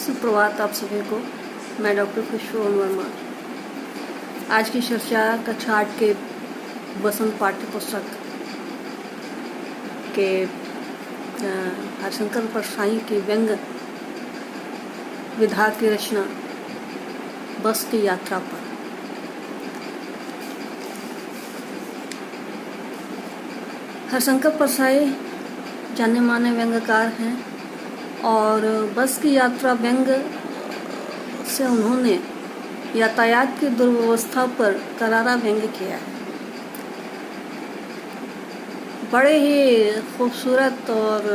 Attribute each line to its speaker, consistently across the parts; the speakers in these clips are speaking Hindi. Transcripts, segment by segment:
Speaker 1: सुप्रभात आप सभी को। मैं डॉक्टर खुशबू वर्मा। आज की चर्चा कक्षा 8 के वसंत पाठ्य पुस्तक के हरिशंकर परसाई की व्यंग विधा की रचना बस की यात्रा पर। हरिशंकर परसाई जाने माने व्यंग्यकार हैं और बस की यात्रा व्यंग से उन्होंने यातायात की दुर्व्यवस्था पर करारा व्यंग्य किया है। बड़े ही खूबसूरत और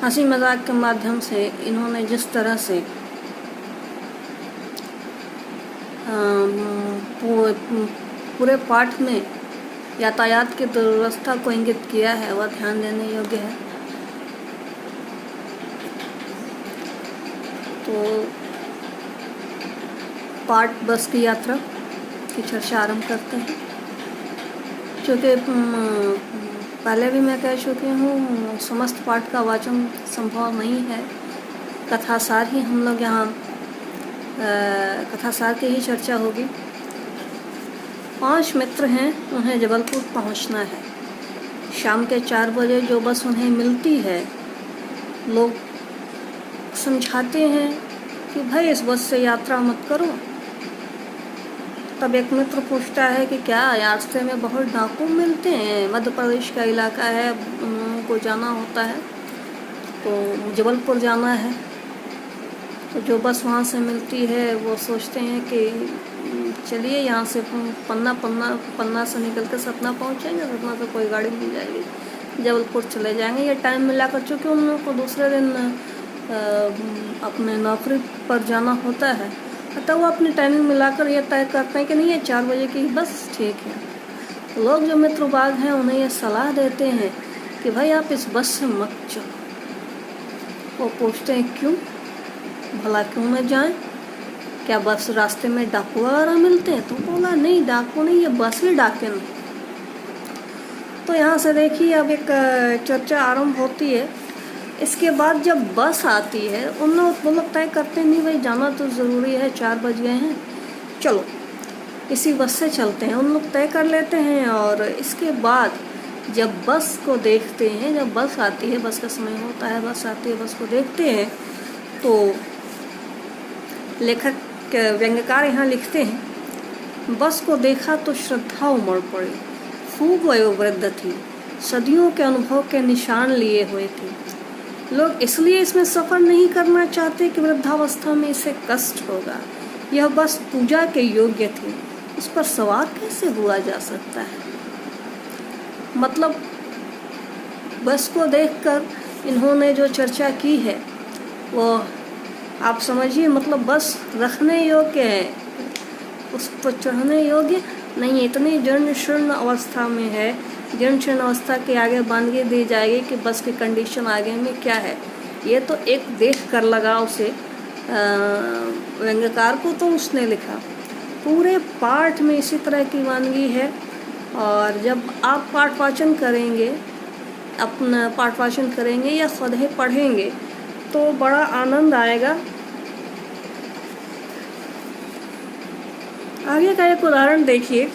Speaker 1: हंसी मजाक के माध्यम से इन्होंने जिस तरह से पूरे पाठ में यातायात की दुर्व्यवस्था को इंगित किया है वह ध्यान देने योग्य है। तो पाठ बस की यात्रा की चर्चा आरंभ करते हैं। क्योंकि पहले भी मैं कह चुकी हूँ, समस्त पाठ का वाचन संभव नहीं है। कथासार ही हम लोग यहाँ कथासार की ही चर्चा होगी। 5 मित्र हैं, उन्हें जबलपुर पहुँचना है। शाम के 4 बजे जो बस उन्हें मिलती है, लोग समझाते हैं कि भाई इस बस से यात्रा मत करो। तब एक मित्र पूछता है कि क्या रास्ते में बहुत डाकू मिलते हैं? मध्य प्रदेश का इलाका है, उनको जाना होता है, तो जबलपुर जाना है। तो जो बस वहाँ से मिलती है वो सोचते हैं कि चलिए यहाँ से पन्ना से निकल कर सतना पहुँचेंगे, सतना से कोई गाड़ी मिल जाएगी, जबलपुर चले जाएंगे। ये टाइम मिला कर, चूँकि उन लोगों को दूसरे दिन अपने नौकरी पर जाना होता है, अतः वो अपनी टाइमिंग मिलाकर ये तय करते हैं कि नहीं, ये 4 बजे की बस ठीक है। तो लोग जो मित्रबाग हैं उन्हें ये सलाह देते हैं कि भाई आप इस बस से मत चलो। वो पूछते हैं क्यों, भला क्यों न जाएं? क्या बस रास्ते में डाकू वगैरह मिलते हैं? तो बोला नहीं, डाकू नहीं, ये बस ही डाके नहीं। तो यहाँ से देखिए अब एक चर्चा आरंभ होती है। इसके बाद जब बस आती है, उन लोग तय करते हैं नहीं भाई जाना तो ज़रूरी है, 4 बज गए हैं, चलो इसी बस से चलते हैं। उन लोग तय कर लेते हैं और इसके बाद जब बस को देखते हैं, जब बस आती है, बस का समय होता है, बस आती है, बस को देखते हैं, तो लेखक व्यंग्यकार यहाँ लिखते हैं, बस को देखा तो श्रद्धा उमड़ पड़ी, खूब वयोवृद्ध थी, सदियों के अनुभव के निशान लिए हुए थे। लोग इसलिए इसमें सफ़र नहीं करना चाहते कि वृद्धावस्था में इसे कष्ट होगा। यह बस पूजा के योग्य थी, इस पर सवार कैसे हुआ जा सकता है? मतलब बस को देखकर इन्होंने जो चर्चा की है वो आप समझिए, मतलब बस रखने योग्य है, उस पर चढ़ने योग्य नहीं, इतनी जीर्ण शीर्ण अवस्था में है। जीर्ण शीर्ण अवस्था के आगे बांधगी दी जाएगी कि बस की कंडीशन आगे में क्या है। ये तो एक देख कर लगा उसे व्यंग्यकार को, तो उसने लिखा। पूरे पाठ में इसी तरह की वानगी है। और जब आप पाठ वाचन करेंगे, अपना पाठ वाचन करेंगे या खुद ही पढ़ेंगे तो बड़ा आनंद आएगा। आगे का एक उदाहरण देखिए।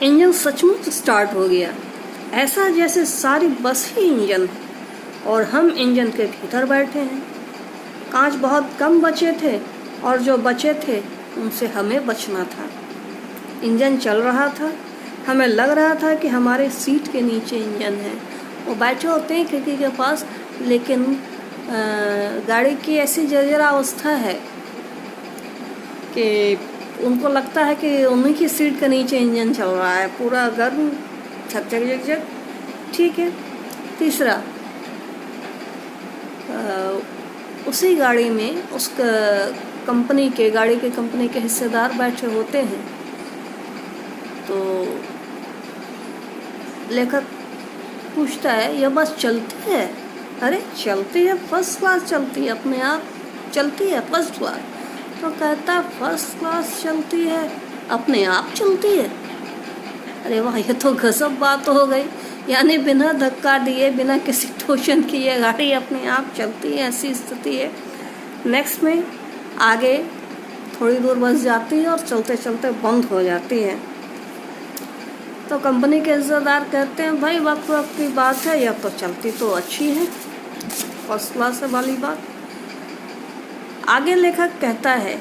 Speaker 1: इंजन सचमुच स्टार्ट हो गया, ऐसा जैसे सारी बस ही इंजन है और हम इंजन के भीतर बैठे हैं। कांच बहुत कम बचे थे और जो बचे थे उनसे हमें बचना था। इंजन चल रहा था, हमें लग रहा था कि हमारे सीट के नीचे इंजन है। वो बैठे होते हैं खिड़की के पास, लेकिन गाड़ी की ऐसी जर्जर अवस्था है कि उनको लगता है कि उन्हीं की सीट के नीचे इंजन चल रहा है, पूरा गर्म, झक झक झक झक। ठीक है। तीसरा, उसी गाड़ी में उस कंपनी के हिस्सेदार बैठे होते हैं। तो लेखक पूछता है यह बस चलती है? अरे चलती है, फर्स्ट क्लास चलती है, अपने आप चलती है, फर्स्ट क्लास। तो कहता है फर्स्ट क्लास चलती है, अपने आप चलती है? अरे वाह, ये तो गजब बात हो गई। यानी बिना धक्का दिए, बिना किसी टोचन की ये गाड़ी अपने आप चलती है, ऐसी स्थिति है। नेक्स्ट में आगे थोड़ी दूर बस जाती है और चलते चलते बंद हो जाती है। तो कंपनी के इज़्ज़तदार कहते हैं भाई वक्त वक्त की बात है, यह तो चलती तो अच्छी है, फर्स्ट क्लास वाली बात। आगे लेखक कहता है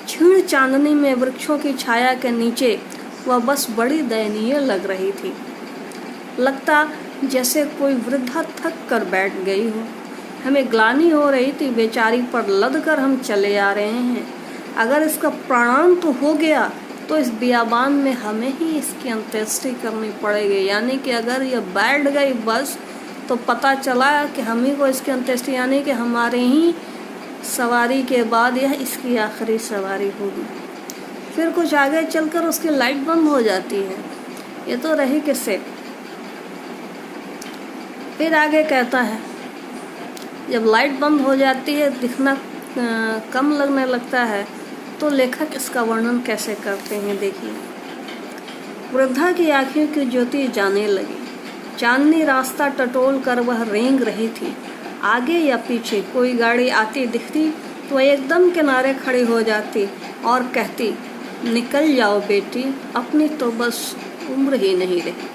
Speaker 1: क्षीण चांदनी में वृक्षों की छाया के नीचे वह बस बड़ी दयनीय लग रही थी। लगता जैसे कोई वृद्धा थक कर बैठ गई हो। हमें ग्लानि हो रही थी, बेचारी पर लद कर हम चले आ रहे हैं। अगर इसका प्राणांत तो हो गया तो इस बियाबान में हमें ही इसकी अंत्येष्टि करनी पड़ेगी। यानी कि अगर यह बैठ गई बस तो पता चला कि हम ही को इसकी अंत्येष्टि, यानी कि हमारे ही सवारी के बाद यह इसकी आखिरी सवारी होगी। फिर कुछ आगे चलकर उसकी लाइट बंद हो जाती है। ये तो रही किससे। फिर आगे कहता है जब लाइट बंद हो जाती है, दिखना कम लगने लगता है, तो लेखक इसका वर्णन कैसे करते हैं देखिए। वृद्धा की आँखों की ज्योति जाने लगी। चांदनी रास्ता टटोल कर वह रेंग रही थी। आगे या पीछे कोई गाड़ी आती दिखती तो वह एकदम किनारे खड़ी हो जाती और कहती निकल जाओ बेटी, अपनी तो बस उम्र ही नहीं रही।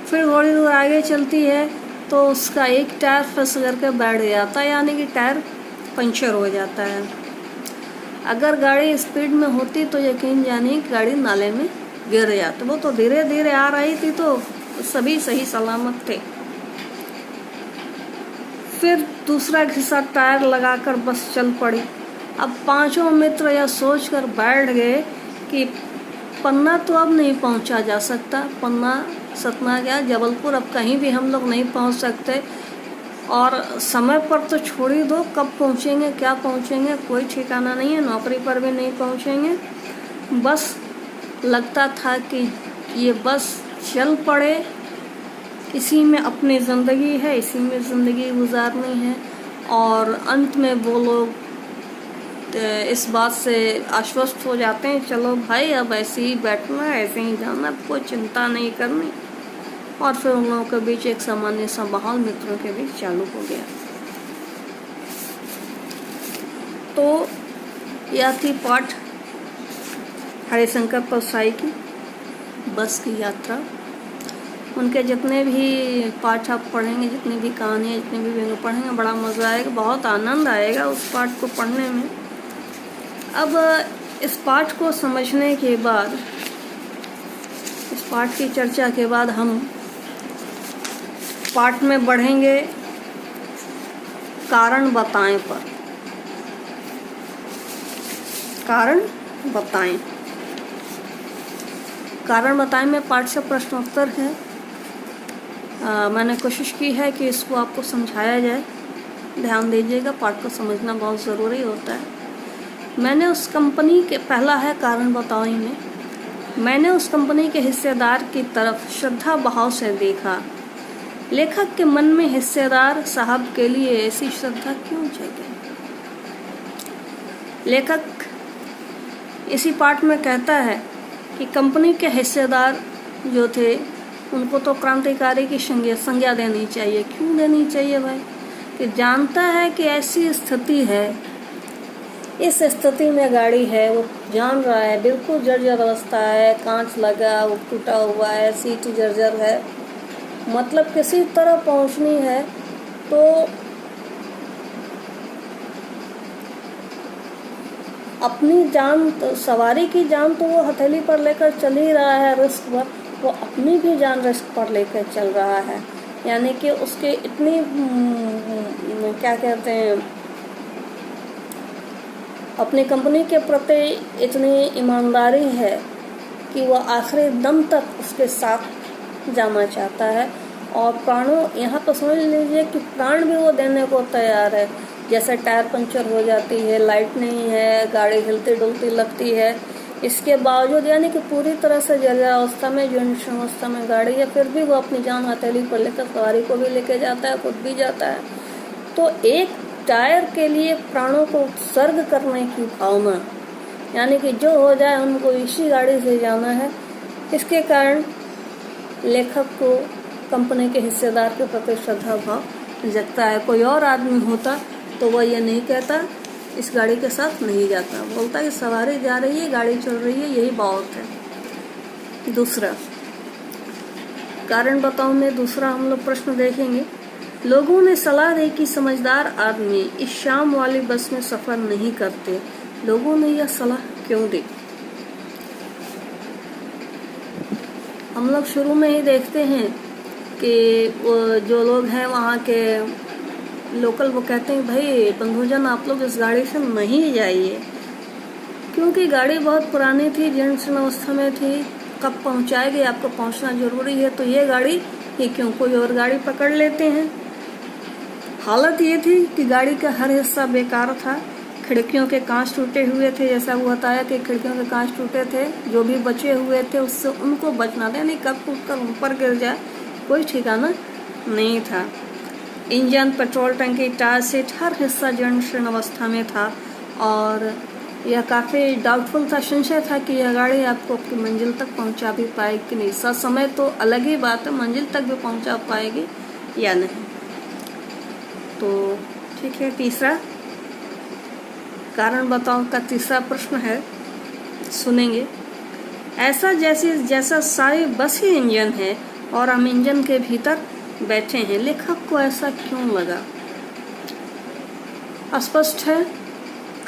Speaker 1: फिर थोड़ी दूर आगे चलती है तो उसका एक टायर फंस करके बैठ जाता है, यानी कि टायर पंचर हो जाता है। अगर गाड़ी स्पीड में होती तो यकीन जानिए गाड़ी नाले में गिर जाती। वो तो धीरे धीरे आ रही थी तो सभी सही सलामत थे। फिर दूसरा घिसा टायर लगाकर बस चल पड़ी। अब पांचों मित्र यह सोचकर बैठ गए कि पन्ना तो अब नहीं पहुंचा जा सकता। पन्ना, सतना क्या जबलपुर, अब कहीं भी हम लोग नहीं पहुंच सकते। और समय पर तो छोड़ ही दो, कब पहुंचेंगे क्या पहुंचेंगे कोई ठिकाना नहीं है। नौकरी पर भी नहीं पहुंचेंगे। बस लगता था कि ये बस चल पड़े, इसी में अपनी ज़िंदगी है, इसी में ज़िंदगी गुजारनी है। और अंत में वो लोग इस बात से आश्वस्त हो जाते हैं चलो भाई अब ऐसे ही बैठना है, ऐसे ही जाना, कोई चिंता नहीं करनी। और फिर उन लोगों के बीच एक सामान्य सा माहौल मित्रों के बीच चालू हो गया। तो यह थी पाठ हरिशंकर परसाई की बस की यात्रा। उनके जितने भी पाठ आप पढ़ेंगे, जितनी भी कहानियाँ, जितने भी व्यंग पढ़ेंगे, बड़ा मज़ा आएगा, बहुत आनंद आएगा उस पाठ को पढ़ने में। अब इस पाठ को समझने के बाद, इस पाठ की चर्चा के बाद हम पाठ में बढ़ेंगे कारण बताएं पर। कारण बताएं, कारण बताएं में पाठ से प्रश्नोत्तर है। मैंने कोशिश की है कि इसको आपको समझाया जाए। ध्यान दीजिएगा, पाठ को समझना बहुत ज़रूरी होता है। मैंने उस कंपनी के, पहला है कारण बताओ में, मैंने उस कंपनी के हिस्सेदार की तरफ श्रद्धा भाव से देखा। लेखक के मन में हिस्सेदार साहब के लिए ऐसी श्रद्धा क्यों चाहिए। लेखक इसी पाठ में कहता है कि कंपनी के हिस्सेदार जो थे उनको तो क्रांतिकारी की संज्ञा देनी चाहिए। क्यों देनी चाहिए भाई? कि जानता है कि ऐसी स्थिति है, इस स्थिति में गाड़ी है, वो जान रहा है बिल्कुल जर्जर अवस्था है, कांच लगा, वो टूटा हुआ है, सीट जर्जर है, मतलब किसी तरह पहुंचनी है। तो अपनी जान, तो सवारी की जान तो वो हथेली पर लेकर चल ही रहा है, रिस्क पर, वो अपनी भी जान रिस्क पर लेकर चल रहा है। यानी कि उसके इतनी क्या कहते हैं, अपनी कंपनी के प्रति इतनी ईमानदारी है कि वो आखिरी दम तक उसके साथ जाना चाहता है। और प्राणों, यहाँ तो समझ लीजिए कि प्राण भी वो देने को तैयार है। जैसे टायर पंचर हो जाती है, लाइट नहीं है, गाड़ी हिलती डुलती लगती है, इसके बावजूद यानी कि पूरी तरह से जर्जर अवस्था में, जीर्ण अवस्था में गाड़ी है, फिर भी वो अपनी जान हथेली पर लेकर सवारी को भी लेके जाता है, खुद भी जाता है। तो एक टायर के लिए प्राणों को उत्सर्ग करने की भावना, यानी कि जो हो जाए हमको इसी गाड़ी से जाना है, इसके कारण लेखक को कंपनी के हिस्सेदार के प्रति श्रद्धा भाव जगता है। कोई और आदमी होता तो वह ये नहीं कहता इस गाड़ी के साथ नहीं जाता, बोलता कि सवारी जा रही है, गाड़ी चल रही है, यही बहुत है। दूसरा कारण बताओ में दूसरा हम लोग प्रश्न देखेंगे। लोगों ने सलाह दी कि समझदार आदमी इस शाम वाली बस में सफर नहीं करते। लोगों ने यह सलाह क्यों दी? हम लोग शुरू में ही देखते हैं कि जो लोग हैं वहाँ के लोकल वो कहते हैं भाई बंधुजन आप लोग इस गाड़ी से नहीं जाइए, क्योंकि गाड़ी बहुत पुरानी थी, जीर्ण अवस्था में थी, कब पहुँचाएगी, आपको पहुँचना जरूरी है, तो ये गाड़ी ये क्यों, कोई और गाड़ी पकड़ लेते हैं। हालत ये थी कि गाड़ी का हर हिस्सा बेकार था, खिड़कियों के कांच टूटे हुए थे, जैसा वो बताया कि खिड़कियों के कांच टूटे थे, जो भी बचे हुए थे उससे उनको बचना था, नहीं कब टूट कर ऊपर गिर जाए कोई ठिकाना नहीं था। इंजन, पेट्रोल टंकी, टायर सीट हर हिस्सा जीर्ण अवस्था में था और यह काफ़ी डाउटफुल था, संशय था कि यह गाड़ी आपको आपकी मंजिल तक पहुंचा भी पाएगी कि नहीं। समय तो अलग ही बात है, मंजिल तक भी पहुंचा पाएगी या नहीं। तो ठीक है, तीसरा कारण बताओ का तीसरा प्रश्न है, सुनेंगे। ऐसा जैसा सारी बस ही इंजन है और हम इंजन के भीतर बैठे हैं, लेखक को ऐसा क्यों लगा? अस्पष्ट है।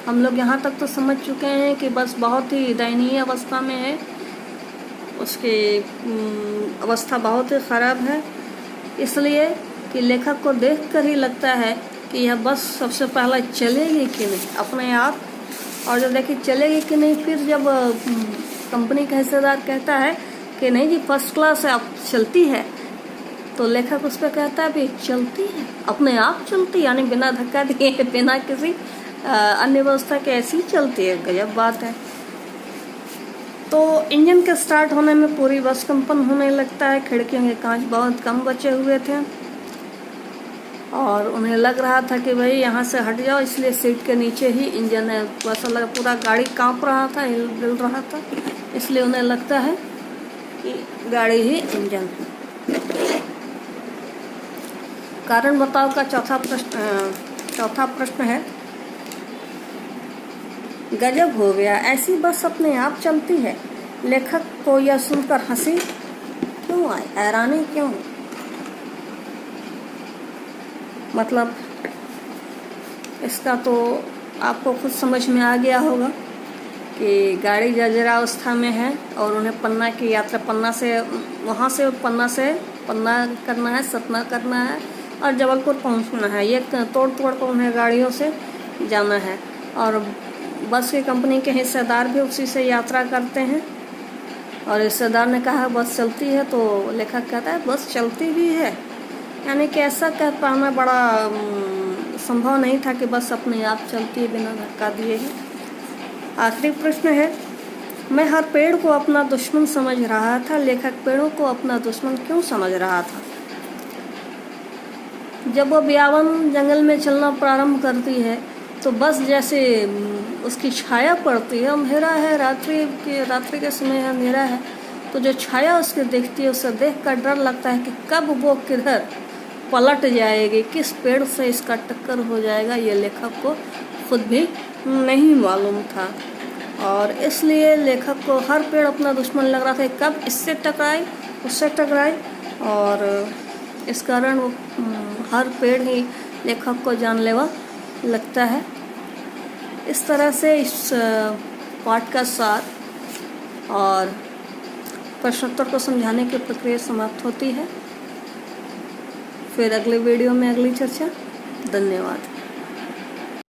Speaker 1: हम लोग यहाँ तक तो समझ चुके हैं कि बस बहुत ही दयनीय अवस्था में है, उसकी अवस्था बहुत ही ख़राब है, इसलिए कि लेखक को देखकर ही लगता है कि यह बस सबसे पहले चलेगी कि नहीं अपने आप, और जब देखिए चलेगी कि नहीं, फिर जब कंपनी का हिस्सेदार कहता है कि नहीं जी फर्स्ट क्लास है, अब चलती है, तो लेखक उस पर कहता है भी चलती है, अपने आप चलती, यानी बिना धक्का दिए, बिना किसी अन्य व्यवस्था के ऐसी चलती है, गजब बात है। तो इंजन के स्टार्ट होने में पूरी बस कंपन होने लगता है, खिड़कियों के कांच बहुत कम बचे हुए थे और उन्हें लग रहा था कि भाई यहाँ से हट जाओ, इसलिए सीट के नीचे ही इंजन है, वैसा लगा पूरा गाड़ी कांप रहा था, हिल रहा था, इसलिए उन्हें लगता है कि गाड़ी ही इंजन है। कारण बताओ का चौथा प्रश्न है, गजब हो गया, ऐसी बस अपने आप चलती है। लेखक को यह सुनकर हंसी क्यों आई, हैरानी क्यों? मतलब इसका तो आपको खुद समझ में आ गया होगा कि गाड़ी जर्जरा अवस्था में है और उन्हें पन्ना की यात्रा, पन्ना से पन्ना करना है, सतना करना है और जबलपुर पहुंचना है। ये तोड़ कर उन्हें गाड़ियों से जाना है और बस की कंपनी के हिस्सेदार भी उसी से यात्रा करते हैं और हिस्सेदार ने कहा बस चलती है, तो लेखक कहता है बस चलती भी है, यानी कि ऐसा कह पाना बड़ा संभव नहीं था कि बस अपने आप चलती है बिना धक्का दिए ही। आखिरी प्रश्न है, मैं हर पेड़ को अपना दुश्मन समझ रहा था, लेखक पेड़ों को अपना दुश्मन क्यों समझ रहा था? जब वो बियावन जंगल में चलना प्रारंभ करती है तो बस जैसे उसकी छाया पड़ती है, अंधेरा है, रात्रि के समय अंधेरा है, तो जो छाया उसके देखती है उसे देखकर डर लगता है कि कब वो किधर पलट जाएगी, किस पेड़ से इसका टक्कर हो जाएगा, ये लेखक को खुद भी नहीं मालूम था और इसलिए लेखक को हर पेड़ अपना दुश्मन लग रहा था, कब इससे टकराए उससे टकराए, और इस कारण वो हर पेड़ ही लेखक को जानलेवा लगता है। इस तरह से इस पाठ का सार और प्रश्नोत्तर को समझाने की प्रक्रिया समाप्त होती है। फिर अगले वीडियो में अगली चर्चा। धन्यवाद।